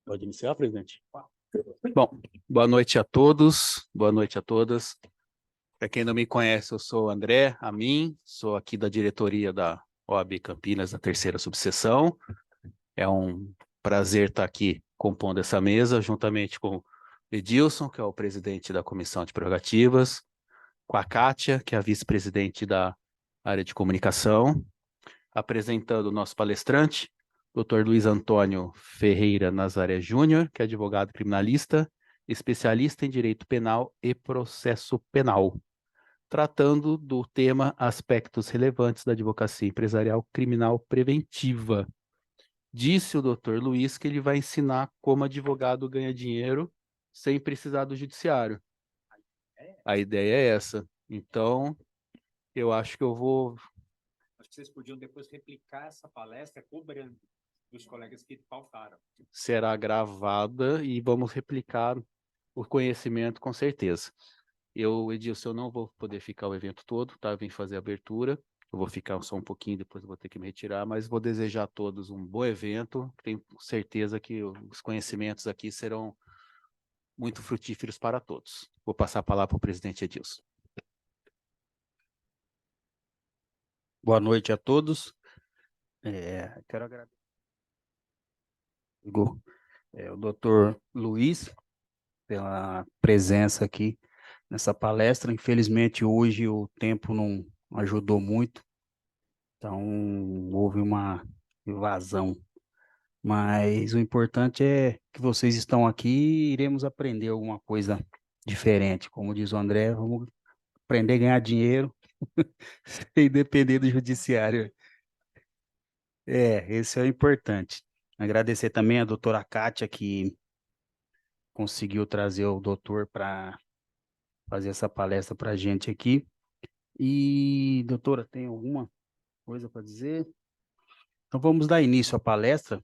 Pode iniciar, presidente? Bom, boa noite a todos, boa noite a todas. Para quem não me conhece, eu sou o André Amin, sou aqui da diretoria da OAB Campinas, da terceira subseção. É um prazer estar aqui compondo essa mesa, juntamente com o Edilson, que é o presidente da Comissão de Prerrogativas, com a Kátia, que é a vice-presidente da área de comunicação, apresentando o nosso palestrante, Dr. Luiz Antônio Ferreira Nazaré Júnior, que é advogado criminalista, especialista em direito penal e processo penal, tratando do tema aspectos relevantes da advocacia empresarial criminal preventiva. Disse o Dr. Luiz que ele vai ensinar como advogado ganha dinheiro sem precisar do judiciário. A ideia é essa. Então, eu acho que eu vou... Acho que vocês podiam depois replicar essa palestra cobrando dos colegas que faltaram. Será gravada e vamos replicar o conhecimento com certeza. Eu, Edilson, eu não vou poder ficar o evento todo, tá? Eu vim fazer a abertura. Eu vou ficar só um pouquinho, depois eu vou ter que me retirar, mas vou desejar a todos um bom evento. Tenho certeza que os conhecimentos aqui serão muito frutíferos para todos. Vou passar a palavra para o presidente Edilson. Boa noite a todos. Quero agradecer o doutor Luiz pela presença aqui nessa palestra. Infelizmente, hoje o tempo não ajudou muito, então houve uma evasão. Mas o importante é que vocês estão aqui e iremos aprender alguma coisa diferente. Como diz o André, vamos aprender a ganhar dinheiro sem depender do judiciário. Esse é o importante. Agradecer também a doutora Kátia, que conseguiu trazer o doutor para fazer essa palestra para a gente aqui. E, doutora, tem alguma coisa para dizer? Então, vamos dar início à palestra.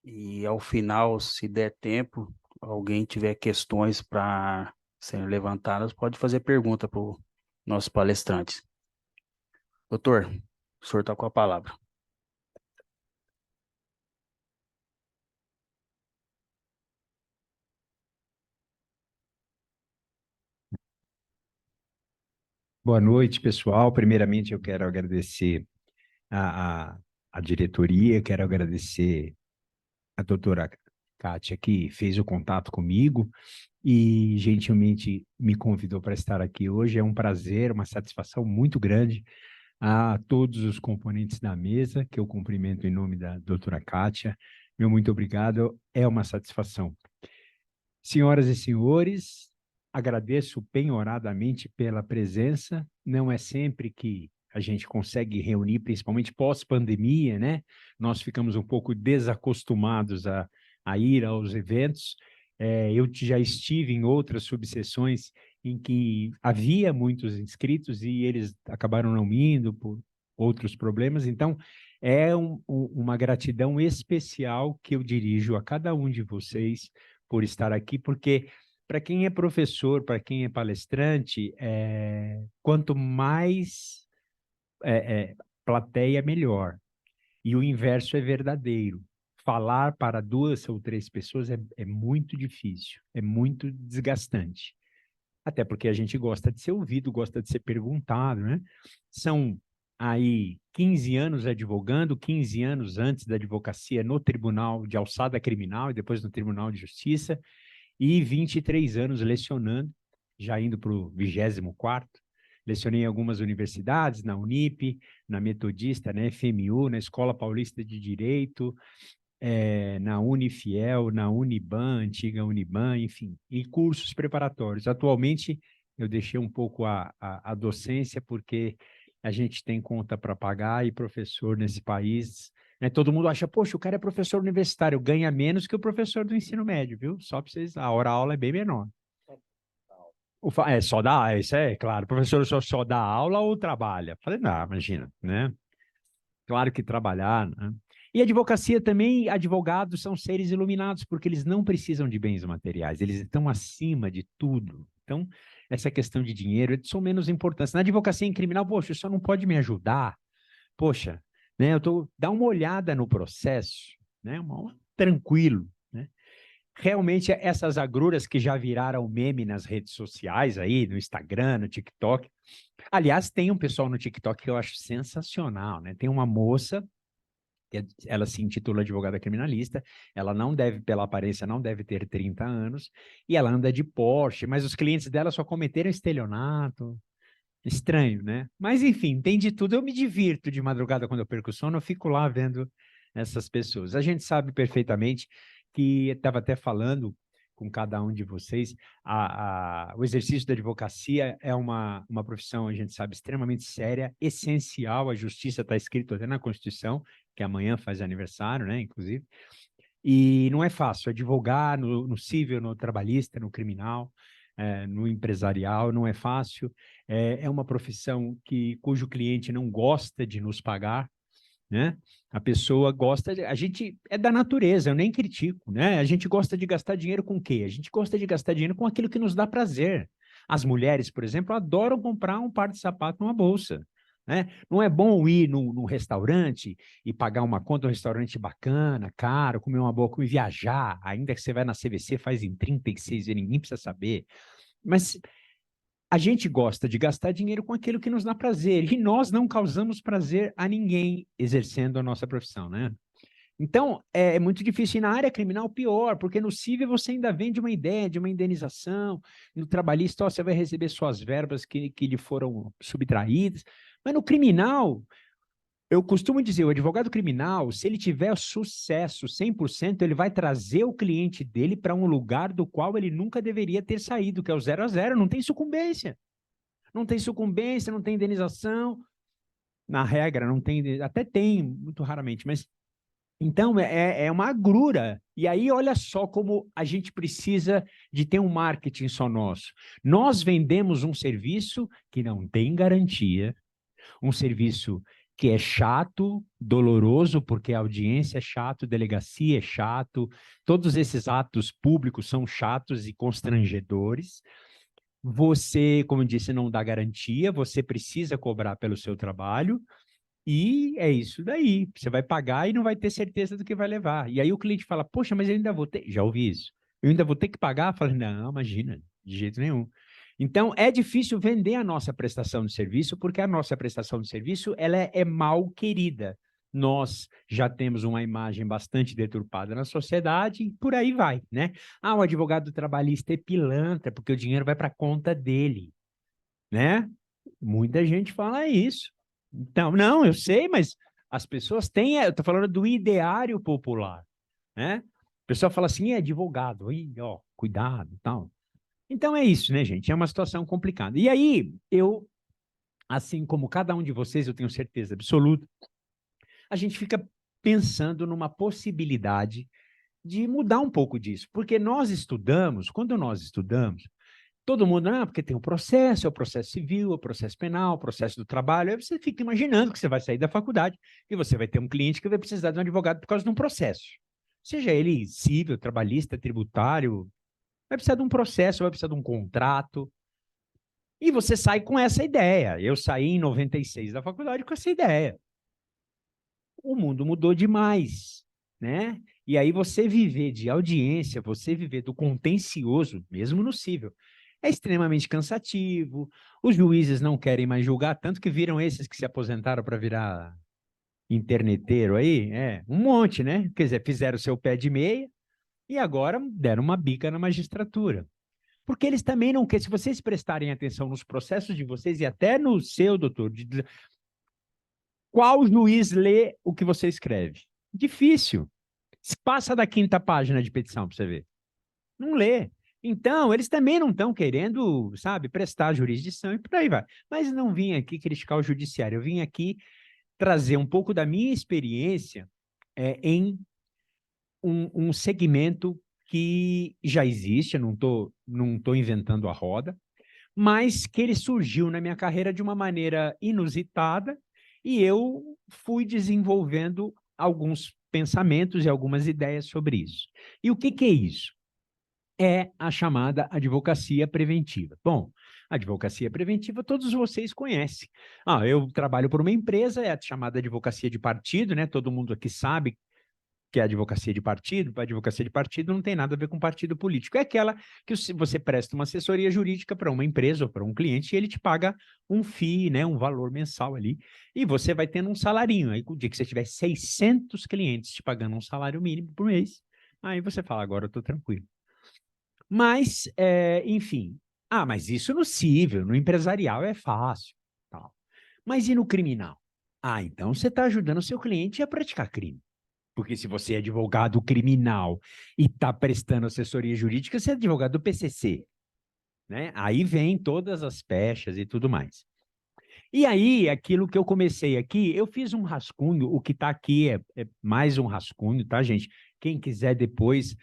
E, ao final, se der tempo, alguém tiver questões para serem levantadas, pode fazer pergunta para os nossos palestrantes. Doutor, o senhor está com a palavra. Boa noite, pessoal. Primeiramente, eu quero agradecer a diretoria, quero agradecer a doutora Kátia, que fez o contato comigo e gentilmente me convidou para estar aqui hoje. É um prazer, uma satisfação muito grande a todos os componentes da mesa, que eu cumprimento em nome da doutora Kátia. Meu muito obrigado, é uma satisfação. Senhoras e senhores, agradeço penhoradamente pela presença. Não é sempre que a gente consegue reunir, principalmente pós-pandemia, né? Nós ficamos um pouco desacostumados a ir aos eventos. Eu já estive em outras subseções em que havia muitos inscritos e eles acabaram não indo por outros problemas. Então, é uma gratidão especial que eu dirijo a cada um de vocês por estar aqui, porque para quem é professor, para quem é palestrante, quanto mais plateia, melhor. E o inverso é verdadeiro. Falar para 2 ou 3 pessoas é muito difícil, é muito desgastante. Até porque a gente gosta de ser ouvido, gosta de ser perguntado, né? São aí 15 anos advogando, 15 anos antes da advocacia no Tribunal de Alçada Criminal e depois no Tribunal de Justiça, e 23 anos lecionando, já indo para o 24º. Lecionei em algumas universidades, na Unip, na Metodista, na FMU, na Escola Paulista de Direito, na Unifiel, na Uniban, antiga Uniban, enfim, e cursos preparatórios. Atualmente, eu deixei um pouco a docência, porque a gente tem conta para pagar e professor nesse país, né? Todo mundo acha, poxa, o cara é professor universitário, ganha menos que o professor do ensino médio, viu? Só para vocês, a hora-aula é bem menor. Só dá, isso é claro, o professor só dá aula ou trabalha? Falei, não, imagina, né? Claro que trabalhar, né? E advocacia também, advogados são seres iluminados, porque eles não precisam de bens materiais, eles estão acima de tudo. Então, essa questão de dinheiro, eles são menos importantes. Na advocacia em criminal, poxa, isso não pode me ajudar? Poxa, né? Dá uma olhada no processo, né? Tranquilo, né? realmente essas agruras que já viraram meme nas redes sociais aí, no Instagram, no TikTok. Aliás, tem um pessoal no TikTok que eu acho sensacional, né? Tem uma moça, ela se intitula advogada criminalista, ela não deve, pela aparência, não deve ter 30 anos, e ela anda de Porsche, mas os clientes dela só cometeram estelionato. Estranho, né? Mas, enfim, tem de tudo. Eu me divirto de madrugada quando eu perco o sono, eu fico lá vendo essas pessoas. A gente sabe perfeitamente que, estava até falando com cada um de vocês, o exercício da advocacia é uma profissão, a gente sabe, extremamente séria, essencial. A justiça está escrito até na Constituição, que amanhã faz aniversário, né, inclusive. E não é fácil advogar no civil, no trabalhista, no criminal, no empresarial, não é fácil. É uma profissão cujo cliente não gosta de nos pagar, né? A pessoa gosta, a gente é da natureza, eu nem critico, né? A gente gosta de gastar dinheiro com o quê? A gente gosta de gastar dinheiro com aquilo que nos dá prazer. As mulheres, por exemplo, adoram comprar um par de sapato numa bolsa, né? Não é bom ir num restaurante e pagar uma conta, um restaurante bacana, caro, comer uma boa comida e viajar, ainda que você vai na CVC, faz em 36 e ninguém precisa saber. Mas a gente gosta de gastar dinheiro com aquilo que nos dá prazer, e nós não causamos prazer a ninguém exercendo a nossa profissão, né? Então, é muito difícil. E na área criminal, pior, porque no civil você ainda vende uma ideia de uma indenização, no trabalhista você vai receber suas verbas que lhe foram subtraídas, mas no criminal, eu costumo dizer, o advogado criminal, se ele tiver sucesso 100%, ele vai trazer o cliente dele para um lugar do qual ele nunca deveria ter saído, que é o 0 a 0, não tem sucumbência. Não tem sucumbência, não tem indenização. Na regra, não tem, até tem, muito raramente, mas então é uma agrura. E aí, olha só como a gente precisa de ter um marketing só nosso. Nós vendemos um serviço que não tem garantia, um serviço que é chato, doloroso, porque a audiência é chato, delegacia é chato, todos esses atos públicos são chatos e constrangedores. Você, como eu disse, não dá garantia, você precisa cobrar pelo seu trabalho, e é isso daí. Você vai pagar e não vai ter certeza do que vai levar. E aí o cliente fala, poxa, mas eu ainda vou ter... Já ouvi isso. Eu ainda vou ter que pagar? Eu falo, não, imagina, de jeito nenhum. Então, é difícil vender a nossa prestação de serviço, porque a nossa prestação de serviço ela é mal querida. Nós já temos uma imagem bastante deturpada na sociedade e por aí vai, né? Ah, o advogado trabalhista é pilantra, porque o dinheiro vai para a conta dele, né? Muita gente fala isso. Então, não, eu sei, mas as pessoas têm, eu estou falando do ideário popular, né? O pessoal fala assim, é advogado, aí, ó, cuidado e tal. Então é isso, né, gente? É uma situação complicada. E aí, eu, assim como cada um de vocês, eu tenho certeza absoluta, a gente fica pensando numa possibilidade de mudar um pouco disso. Porque nós estudamos, quando nós estudamos, todo mundo, porque tem o processo, é o processo civil, é o processo penal, o processo do trabalho. Aí você fica imaginando que você vai sair da faculdade e você vai ter um cliente que vai precisar de um advogado por causa de um processo. Seja ele civil, trabalhista, tributário, vai precisar de um processo, vai precisar de um contrato. E você sai com essa ideia. Eu saí em 96 da faculdade com essa ideia. O mundo mudou demais, né? E aí você viver de audiência, você viver do contencioso, mesmo no cível, é extremamente cansativo. Os juízes não querem mais julgar, tanto que viram esses que se aposentaram para virar interneteiro aí, um monte, né? Quer dizer, fizeram o seu pé de meia e agora deram uma bica na magistratura. Porque eles também não querem, se vocês prestarem atenção nos processos de vocês e até no seu, doutor, qual juiz lê o que você escreve? Difícil. Passa da 5ª página de petição para você ver. Não lê. Então, eles também não estão querendo, sabe, prestar jurisdição e por aí vai. Mas não vim aqui criticar o judiciário, eu vim aqui trazer um pouco da minha experiência em um segmento que já existe, eu não tô inventando a roda, mas que ele surgiu na minha carreira de uma maneira inusitada e eu fui desenvolvendo alguns pensamentos e algumas ideias sobre isso. E o que é isso? É a chamada advocacia preventiva. Bom, a advocacia preventiva todos vocês conhecem. Eu trabalho por uma empresa, é a chamada advocacia de partido, né? Todo mundo aqui sabe que é a advocacia de partido. A advocacia de partido não tem nada a ver com partido político. É aquela que você presta uma assessoria jurídica para uma empresa ou para um cliente e ele te paga um FII, né, um valor mensal ali, e você vai tendo um salarinho. Aí, o dia que você tiver 600 clientes te pagando um salário mínimo por mês, aí você fala, agora eu estou tranquilo. Mas, enfim, mas isso no civil, no empresarial é fácil. Tal. Mas e no criminal? Então você está ajudando o seu cliente a praticar crime. Porque se você é advogado criminal e está prestando assessoria jurídica, você é advogado do PCC. Né? Aí vem todas as pechas e tudo mais. E aí, aquilo que eu comecei aqui, eu fiz um rascunho, o que está aqui é mais um rascunho, tá, gente? Quem quiser depois,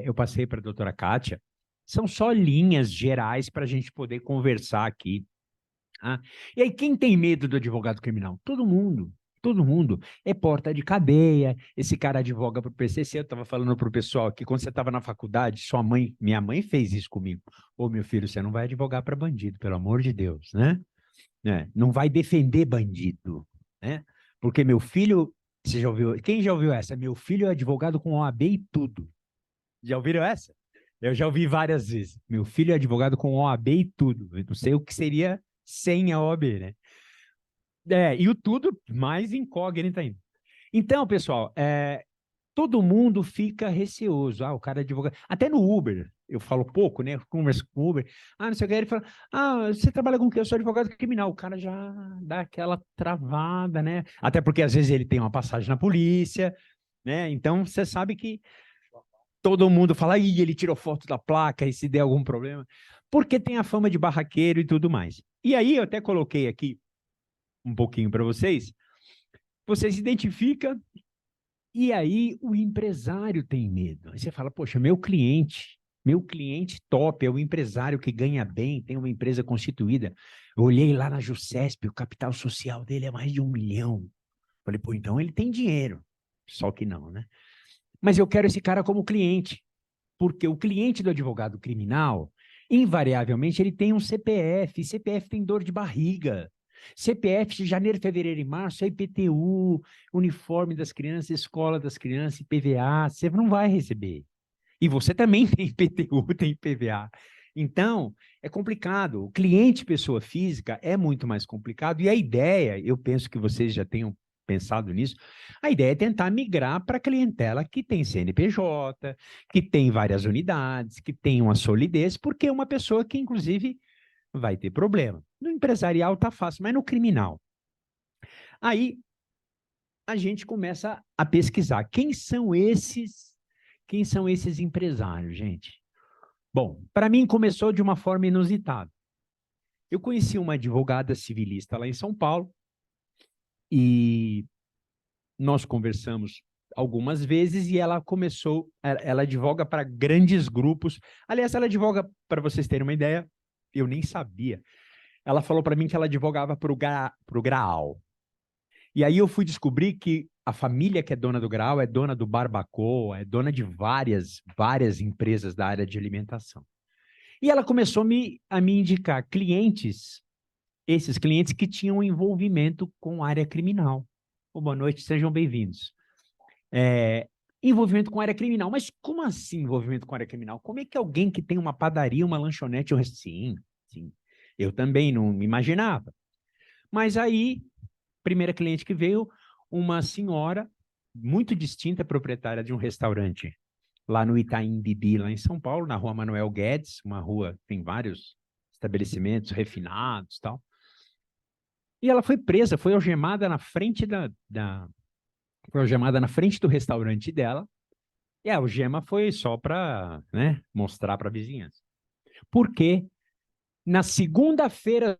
eu passei para a doutora Kátia, são só linhas gerais para a gente poder conversar aqui. Tá? E aí, quem tem medo do advogado criminal? Todo mundo. Todo mundo. É porta de cadeia, esse cara advoga para o PCC. Eu estava falando para o pessoal que quando você estava na faculdade, minha mãe fez isso comigo. Ô, meu filho, você não vai advogar para bandido, pelo amor de Deus, né? Não vai defender bandido, né? Porque meu filho, você já ouviu? Quem já ouviu essa? Meu filho é advogado com OAB e tudo. Já ouviram essa? Eu já ouvi várias vezes. Meu filho é advogado com OAB e tudo. Eu não sei o que seria sem a OAB, né? E o tudo mais incógnito ainda. Então, pessoal, todo mundo fica receoso. O cara é advogado. Até no Uber, eu falo pouco, né? Eu converso com o Uber. Não sei o que. Ele fala, você trabalha com o quê? Eu sou advogado criminal. O cara já dá aquela travada, né? Até porque às vezes ele tem uma passagem na polícia, né? Então, você sabe que todo mundo fala, ele tirou foto da placa e se der algum problema. Porque tem a fama de barraqueiro e tudo mais. E aí, eu até coloquei aqui um pouquinho para vocês. Você se identifica. E aí o empresário tem medo. Aí você fala, poxa, meu cliente top, é o empresário que ganha bem, tem uma empresa constituída. Eu olhei lá na Jusesp, o capital social dele é mais de 1 milhão. Falei, pô, então ele tem dinheiro. Só que não, né? Mas eu quero esse cara como cliente, porque o cliente do advogado criminal, invariavelmente, ele tem um CPF, e CPF tem dor de barriga. CPF de janeiro, fevereiro e março é IPTU, uniforme das crianças, escola das crianças, IPVA, você não vai receber. E você também tem IPTU, tem IPVA. Então, é complicado. O cliente pessoa física é muito mais complicado. E a ideia, eu penso que vocês já tenham pensado nisso, a ideia é tentar migrar para a clientela que tem CNPJ, que tem várias unidades, que tem uma solidez, porque é uma pessoa que, inclusive, vai ter problema. No empresarial tá fácil, mas no criminal. Aí a gente começa a pesquisar quem são esses empresários, gente. Bom, para mim começou de uma forma inusitada. Eu conheci uma advogada civilista lá em São Paulo e nós conversamos algumas vezes e ela advoga para grandes grupos. Aliás, ela advoga, para vocês terem uma ideia, eu nem sabia. Ela falou para mim que ela advogava para o Graal. E aí eu fui descobrir que a família que é dona do Graal é dona do Barbacoa, é dona de várias empresas da área de alimentação. E ela começou a me indicar clientes, esses clientes que tinham envolvimento com a área criminal. Boa noite, sejam bem-vindos. Envolvimento com a área criminal. Mas como assim envolvimento com a área criminal? Como é que alguém que tem uma padaria, uma lanchonete... Sim. Eu também não me imaginava. Mas aí, primeira cliente que veio, uma senhora muito distinta, proprietária de um restaurante lá no Itaim Bibi, lá em São Paulo, na rua Manuel Guedes, uma rua que tem vários estabelecimentos refinados e tal. E ela foi presa, foi algemada na frente foi algemada na frente do restaurante dela, e a algema foi só para, né, mostrar para a vizinhança. Por quê? Na segunda-feira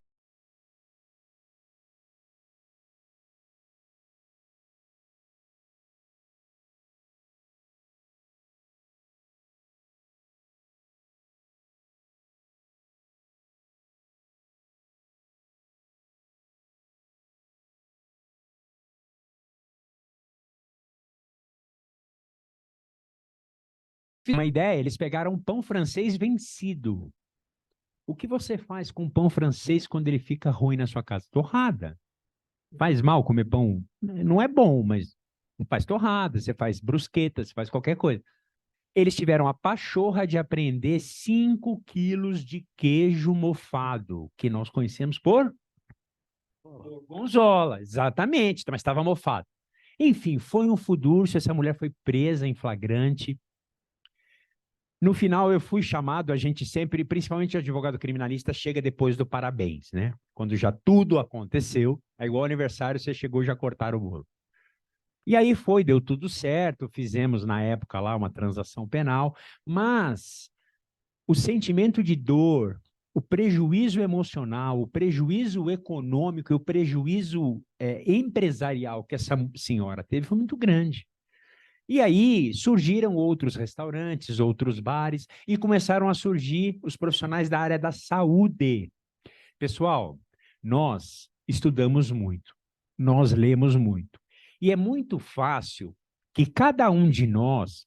uma ideia, eles pegaram um pão francês vencido. O que você faz com pão francês quando ele fica ruim na sua casa? Torrada. Faz mal comer pão? Não é bom, mas faz torrada, você faz brusqueta, você faz qualquer coisa. Eles tiveram a pachorra de apreender 5 quilos de queijo mofado, que nós conhecemos por gorgonzola, exatamente, mas estava mofado. Enfim, foi um furdúncio, essa mulher foi presa em flagrante. No final, eu fui chamado, a gente sempre, principalmente o advogado criminalista, chega depois do parabéns, né? Quando já tudo aconteceu, é igual aniversário, você chegou, já cortaram o bolo. E aí foi, deu tudo certo, fizemos na época lá uma transação penal, mas o sentimento de dor, o prejuízo emocional, o prejuízo econômico e o prejuízo empresarial que essa senhora teve foi muito grande. E aí surgiram outros restaurantes, outros bares, e começaram a surgir os profissionais da área da saúde. Pessoal, nós estudamos muito, nós lemos muito. E é muito fácil que cada um de nós,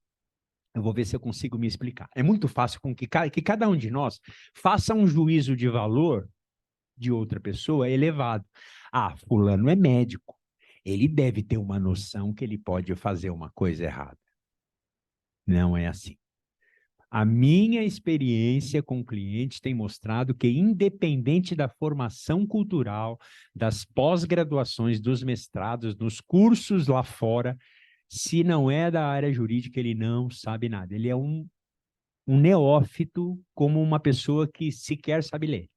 eu vou ver se eu consigo me explicar, é muito fácil que cada um de nós faça um juízo de valor de outra pessoa elevado. Ah, fulano é médico, ele deve ter uma noção que ele pode fazer uma coisa errada. Não é assim. A minha experiência com clientes tem mostrado que, independente da formação cultural, das pós-graduações, dos mestrados, nos cursos lá fora, se não é da área jurídica, ele não sabe nada. Ele é um neófito, como uma pessoa que sequer sabe ler.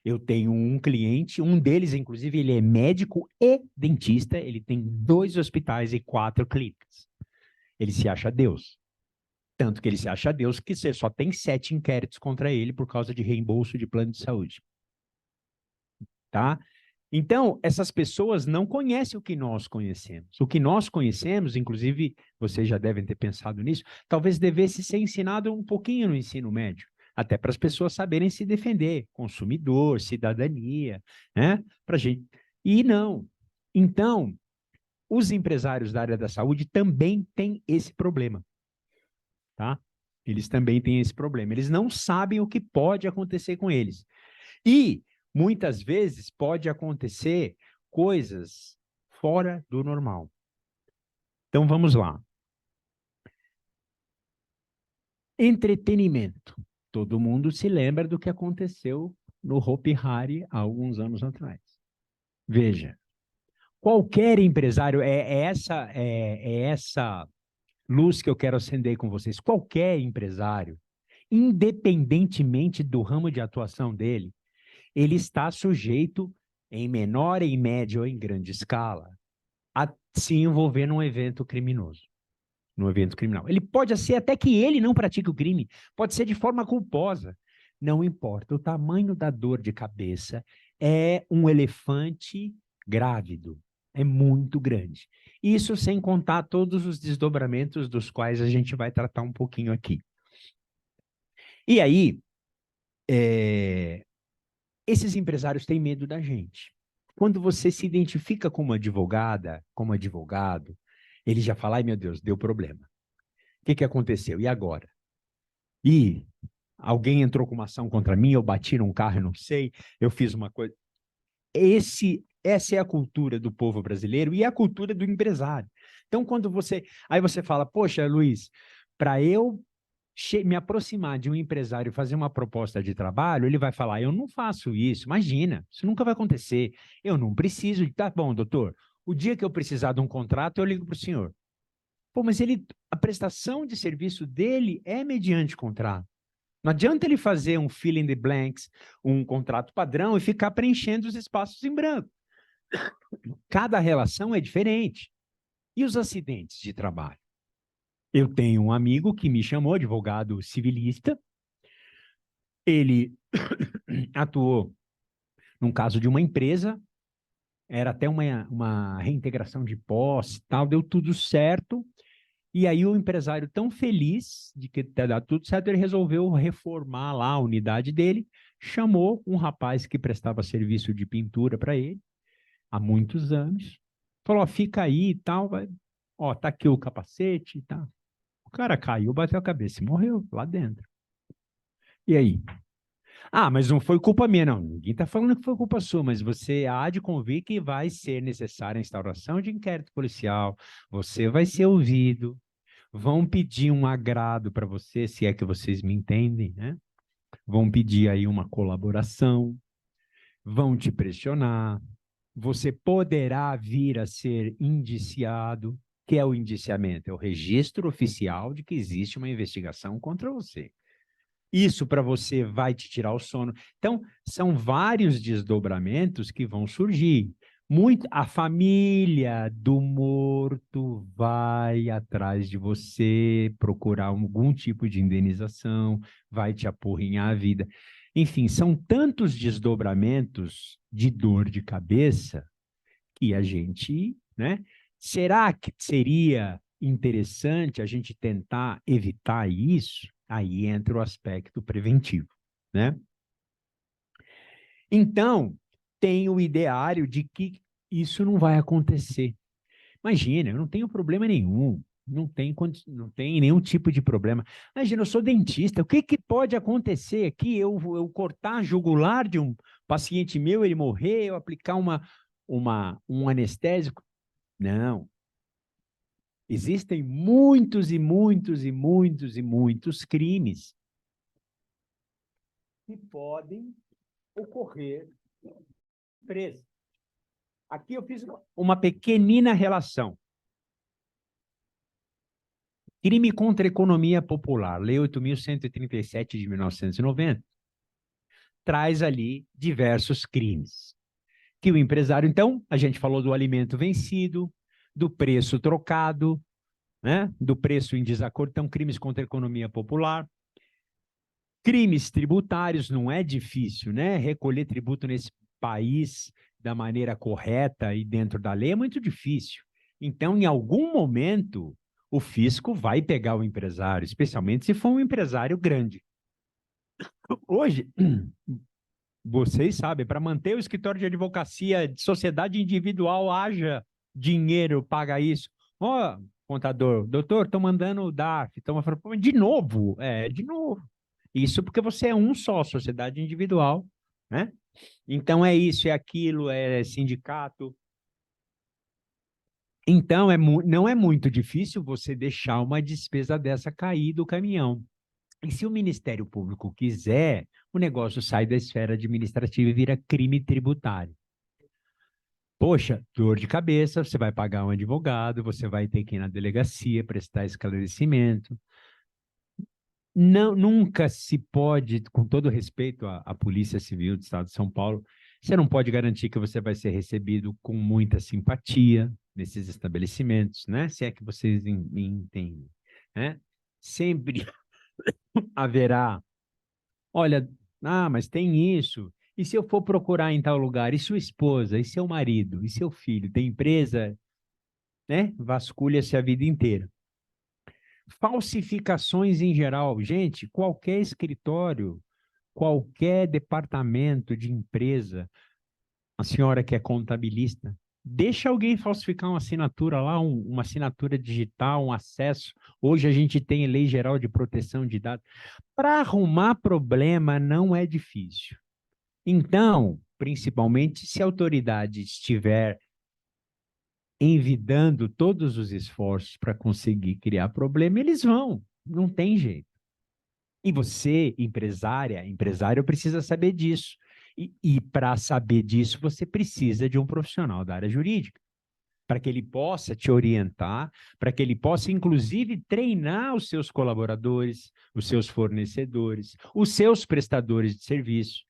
Eu tenho um cliente, um deles, inclusive, ele é médico e dentista, ele tem 2 hospitais e 4 clínicas. Ele se acha Deus. Tanto que ele se acha Deus que você só tem 7 inquéritos contra ele por causa de reembolso de plano de saúde. Tá? Então, essas pessoas não conhecem o que nós conhecemos. O que nós conhecemos, inclusive, vocês já devem ter pensado nisso, talvez devesse ser ensinado um pouquinho no ensino médio, até para as pessoas saberem se defender, consumidor, cidadania, né? Pra gente. E não. Então, os empresários da área da saúde também têm esse problema. Tá? Eles também têm esse problema. Eles não sabem o que pode acontecer com eles. E, muitas vezes, pode acontecer coisas fora do normal. Então, vamos lá. Entretenimento. Todo mundo se lembra do que aconteceu no Hopi Hari há alguns anos atrás. Veja, qualquer empresário, é essa luz que eu quero acender com vocês. Qualquer empresário, independentemente do ramo de atuação dele, ele está sujeito, em menor, em média ou em grande escala, a se envolver num evento criminoso, num evento criminal. Ele pode ser até que ele não pratique o crime, pode ser de forma culposa. Não importa, o tamanho da dor de cabeça é um elefante grávido, é muito grande. Isso sem contar todos os desdobramentos dos quais a gente vai tratar um pouquinho aqui. E aí, esses empresários têm medo da gente. Quando você se identifica como advogada, como advogado, ele já fala, ai meu Deus, deu problema. O que aconteceu? E agora? E alguém entrou com uma ação contra mim, eu bati num carro, eu não sei, eu fiz uma coisa. Essa é a cultura do povo brasileiro e a cultura do empresário. Então, quando aí você fala, poxa, Luiz, para eu me aproximar de um empresário e fazer uma proposta de trabalho, ele vai falar, eu não faço isso, imagina, isso nunca vai acontecer, eu não preciso, tá bom, doutor, o dia que eu precisar de um contrato, eu ligo para o senhor. Pô, mas a prestação de serviço dele é mediante contrato. Não adianta ele fazer um fill in the blanks, um contrato padrão e ficar preenchendo os espaços em branco. Cada relação é diferente. E os acidentes de trabalho? Eu tenho um amigo que me chamou, advogado civilista. Ele atuou num caso de uma empresa, era até uma reintegração de posse, tal, deu tudo certo. E aí o empresário, tão feliz de que ter dado tudo certo, ele resolveu reformar lá a unidade dele, chamou um rapaz que prestava serviço de pintura para ele, há muitos anos, falou, ó, fica aí e tal, ó, tá aqui o capacete e tal. O cara caiu, bateu a cabeça e morreu lá dentro. E aí? Ah, mas não foi culpa minha, não. Ninguém está falando que foi culpa sua, mas você há de convir que vai ser necessária a instauração de inquérito policial, você vai ser ouvido, vão pedir um agrado para você, se é que vocês me entendem, né? Vão pedir aí uma colaboração, vão te pressionar, você poderá vir a ser indiciado, que é o indiciamento? É o registro oficial de que existe uma investigação contra você. Isso para você vai te tirar o sono. Então, são vários desdobramentos que vão surgir. A família do morto vai atrás de você, procurar algum tipo de indenização, vai te apurrinhar a vida. Enfim, são tantos desdobramentos de dor de cabeça que a gente, né? Será que seria interessante a gente tentar evitar isso? Aí entra o aspecto preventivo, né? Então, tem o ideário de que isso não vai acontecer. Imagina, eu não tenho problema nenhum, não tem nenhum tipo de problema. Imagina, eu sou dentista, o que, que pode acontecer aqui? Eu cortar a jugular de um paciente meu, ele morrer, eu aplicar um anestésico? Não. Existem muitos e muitos e muitos e muitos crimes que podem ocorrer preso. Aqui eu fiz uma pequenina relação. Crime contra a economia popular, Lei 8.137 de 1990, traz ali diversos crimes. Que o empresário, então, a gente falou do alimento vencido, do preço trocado, né? Do preço em desacordo, então crimes contra a economia popular. Crimes tributários, não é difícil, né? Recolher tributo nesse país da maneira correta e dentro da lei é muito difícil. Então, em algum momento, o fisco vai pegar o empresário, especialmente se for um empresário grande. Hoje, vocês sabem, para manter o escritório de advocacia de sociedade individual, haja dinheiro, paga isso. Ó, contador, doutor, estou mandando o DARF. Então, de novo? De novo. Isso porque você é um só, sociedade individual, né? Então, é isso, é aquilo, é sindicato. Então, não é muito difícil você deixar uma despesa dessa cair do caminhão. E se o Ministério Público quiser, o negócio sai da esfera administrativa e vira crime tributário. Poxa, dor de cabeça, você vai pagar um advogado, você vai ter que ir na delegacia prestar esclarecimento. Não, nunca se pode, com todo respeito à Polícia Civil do Estado de São Paulo, você não pode garantir que você vai ser recebido com muita simpatia nesses estabelecimentos, né? Se é que vocês me entendem, né? Sempre haverá, olha, mas tem isso. E se eu for procurar em tal lugar? E sua esposa? E seu marido? E seu filho? Tem empresa? Né? Vasculha-se a vida inteira. Falsificações em geral. Gente, qualquer escritório, qualquer departamento de empresa, a senhora que é contabilista, deixa alguém falsificar uma assinatura lá, uma assinatura digital, um acesso. Hoje a gente tem Lei Geral de Proteção de Dados. Para arrumar problema não é difícil. Então, principalmente se a autoridade estiver envidando todos os esforços para conseguir criar problema, eles vão, não tem jeito. E você, empresário, precisa saber disso. E para saber disso, você precisa de um profissional da área jurídica, para que ele possa te orientar, para que ele possa, inclusive, treinar os seus colaboradores, os seus fornecedores, os seus prestadores de serviço.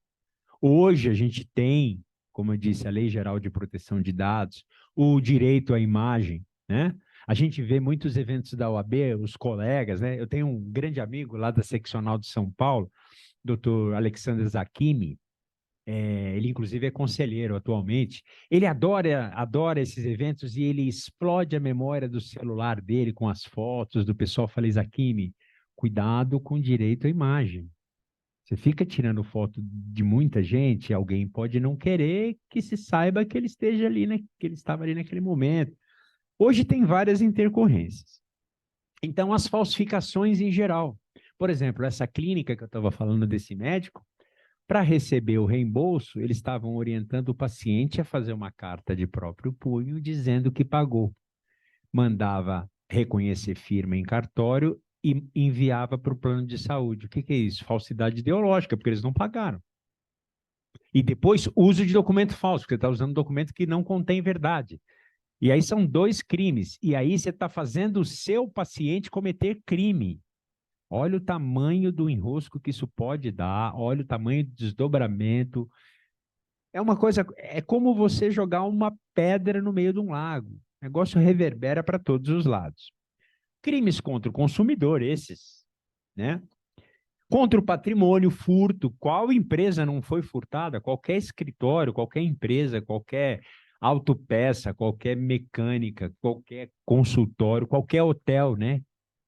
Hoje a gente tem, como eu disse, a Lei Geral de Proteção de Dados, o direito à imagem, né? A gente vê muitos eventos da OAB, os colegas, né? Eu tenho um grande amigo lá da Seccional de São Paulo, doutor Alexandre Zacchini, ele inclusive é conselheiro atualmente, ele adora esses eventos e ele explode a memória do celular dele com as fotos do pessoal. Falei, Zacchini, cuidado com o direito à imagem. Você fica tirando foto de muita gente, alguém pode não querer que se saiba que ele esteja ali, né, que ele estava ali naquele momento. Hoje tem várias intercorrências. Então, as falsificações em geral. Por exemplo, essa clínica que eu estava falando desse médico, Para receber o reembolso, eles estavam orientando o paciente a fazer uma carta de próprio punho dizendo que pagou. Mandava reconhecer firma em cartório e enviava para o plano de saúde. O que é isso? Falsidade ideológica, porque eles não pagaram. E depois, uso de documento falso, porque você está usando documento que não contém verdade. E aí são 2 crimes. E aí você está fazendo o seu paciente cometer crime. Olha o tamanho do enrosco que isso pode dar, olha o tamanho do desdobramento. É uma coisa, é como você jogar uma pedra no meio de um lago. O negócio reverbera para todos os lados. Crimes contra o consumidor, esses, né? Contra o patrimônio, furto. Qual empresa não foi furtada? Qualquer escritório, qualquer empresa, qualquer autopeça, qualquer mecânica, qualquer consultório, qualquer hotel, né?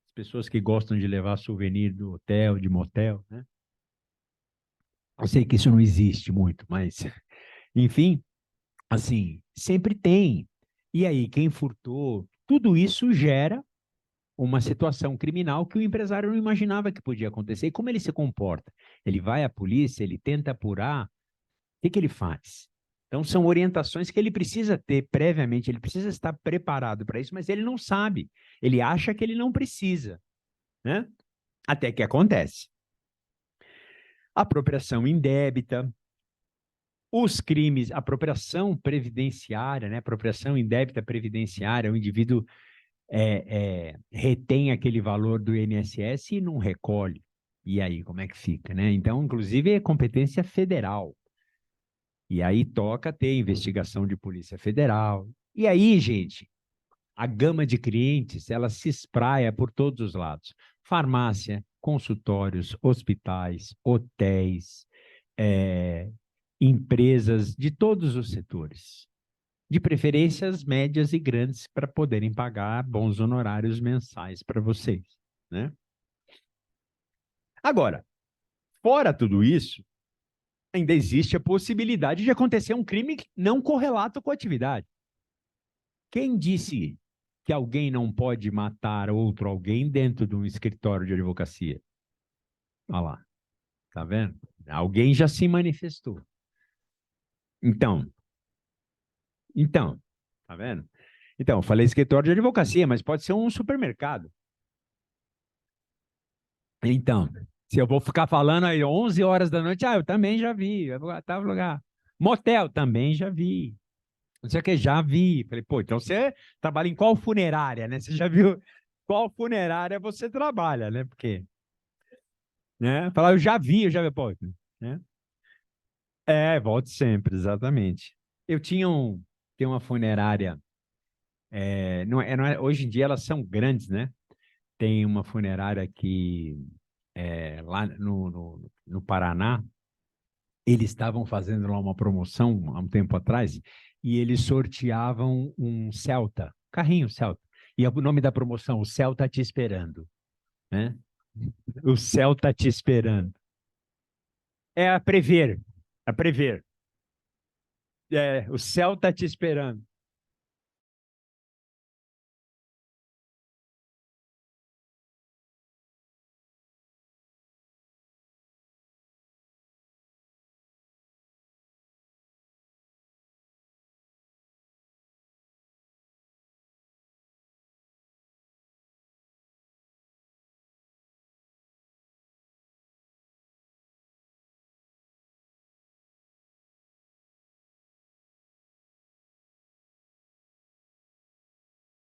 As pessoas que gostam de levar souvenir do hotel, de motel, né? Eu sei que isso não existe muito, mas, enfim, assim, sempre tem. E aí, quem furtou? Tudo isso gera uma situação criminal que o empresário não imaginava que podia acontecer. E como ele se comporta? Ele vai à polícia, ele tenta apurar, o que ele faz? Então, são orientações que ele precisa ter previamente, ele precisa estar preparado para isso, mas ele não sabe. Ele acha que ele não precisa, né? Até que acontece. Apropriação indébita, os crimes, apropriação previdenciária, né? Apropriação indébita previdenciária, o indivíduo retém aquele valor do INSS e não recolhe. E aí, como é que fica, né? Então, inclusive, é competência federal. E aí toca ter investigação de Polícia Federal. E aí, gente, a gama de clientes, ela se espraia por todos os lados. Farmácia, consultórios, hospitais, hotéis, empresas de todos os setores. De preferência, as médias e grandes, para poderem pagar bons honorários mensais para vocês, né? Agora, fora tudo isso, ainda existe a possibilidade de acontecer um crime não correlato com a atividade. Quem disse que alguém não pode matar outro alguém dentro de um escritório de advocacia? Olha lá, tá vendo? Alguém já se manifestou. Então, tá vendo? Então, eu falei escritório de advocacia, mas pode ser um supermercado. Então, se eu vou ficar falando aí 11 horas da noite, eu também já vi, eu tava no lugar. Motel, também já vi. Não sei o que, já vi. Falei, pô, então você trabalha em qual funerária, né? Você já viu qual funerária você trabalha, né? Porque, né? Falar, eu já vi, pô, né? Volte sempre, exatamente. Eu tem uma funerária, hoje em dia elas são grandes, né? Tem uma funerária que, lá no Paraná, eles estavam fazendo lá uma promoção há um tempo atrás e eles sorteavam um Celta, carrinho Celta. E o nome da promoção, o céu tá te esperando, né? O céu tá te esperando. É a Prever, a Prever. O céu tá te esperando.